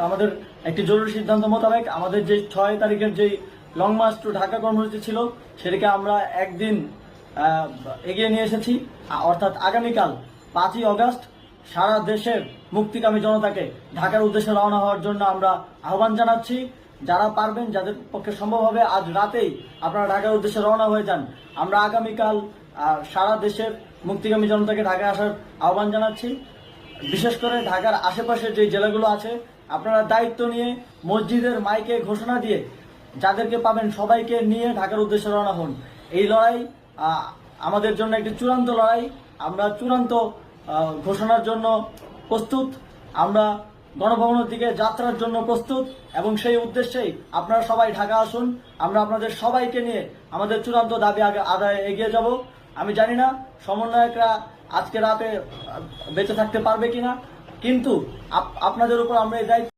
আমাদের একটি জরুরি সিদ্ধান্ত মোতাবেক আমাদের যে 6 তারিখের যে লং মার্চ টু ঢাকা কর্মসূচি ছিল সেটাকে আমরা একদিন এগিয়ে নিয়ে এসেছি। অর্থাৎ আগামীকাল 5ই অগস্ট সারা দেশের মুক্তিকামী জনতাকে ঢাকার উদ্দেশ্যে রওনা হওয়ার জন্য আমরা আহ্বান জানাচ্ছি। যারা পারবেন, যাদের পক্ষে সম্ভব হবে, আজ রাতেই আপনারা ঢাকার উদ্দেশ্যে রওনা হয়ে যান। আমরা আগামীকাল সারা দেশের মুক্তিকামী জনতাকে ঢাকায় আসার আহ্বান জানাচ্ছি। বিশেষ করে ঢাকার আশেপাশের যে জেলাগুলো আছে, আপনারা দায়িত্ব নিয়ে মসজিদের মাইকে ঘোষণা দিয়ে যাদেরকে পাবেন সবাইকে নিয়ে ঢাকার উদ্দেশ্যে রওনা হন। এই লড়াই আমাদের জন্য একটি চূড়ান্ত লড়াই। আমরা চূড়ান্ত ঘোষণার জন্য প্রস্তুত। আমরা গণভবনের দিকে যাত্রার জন্য প্রস্তুত এবং সেই উদ্দেশ্যেই আপনারা সবাই ঢাকা আসুন। আমরা আপনাদের সবাইকে নিয়ে আমাদের চূড়ান্ত দাবি আদায়ে এগিয়ে যাব। আমি জানি না সমন্বয়করা আজকে রাতে বেঁচে থাকতে পারবে কিনা, কিন্তু আপনাদের উপর আমরা এই দায়িত্ব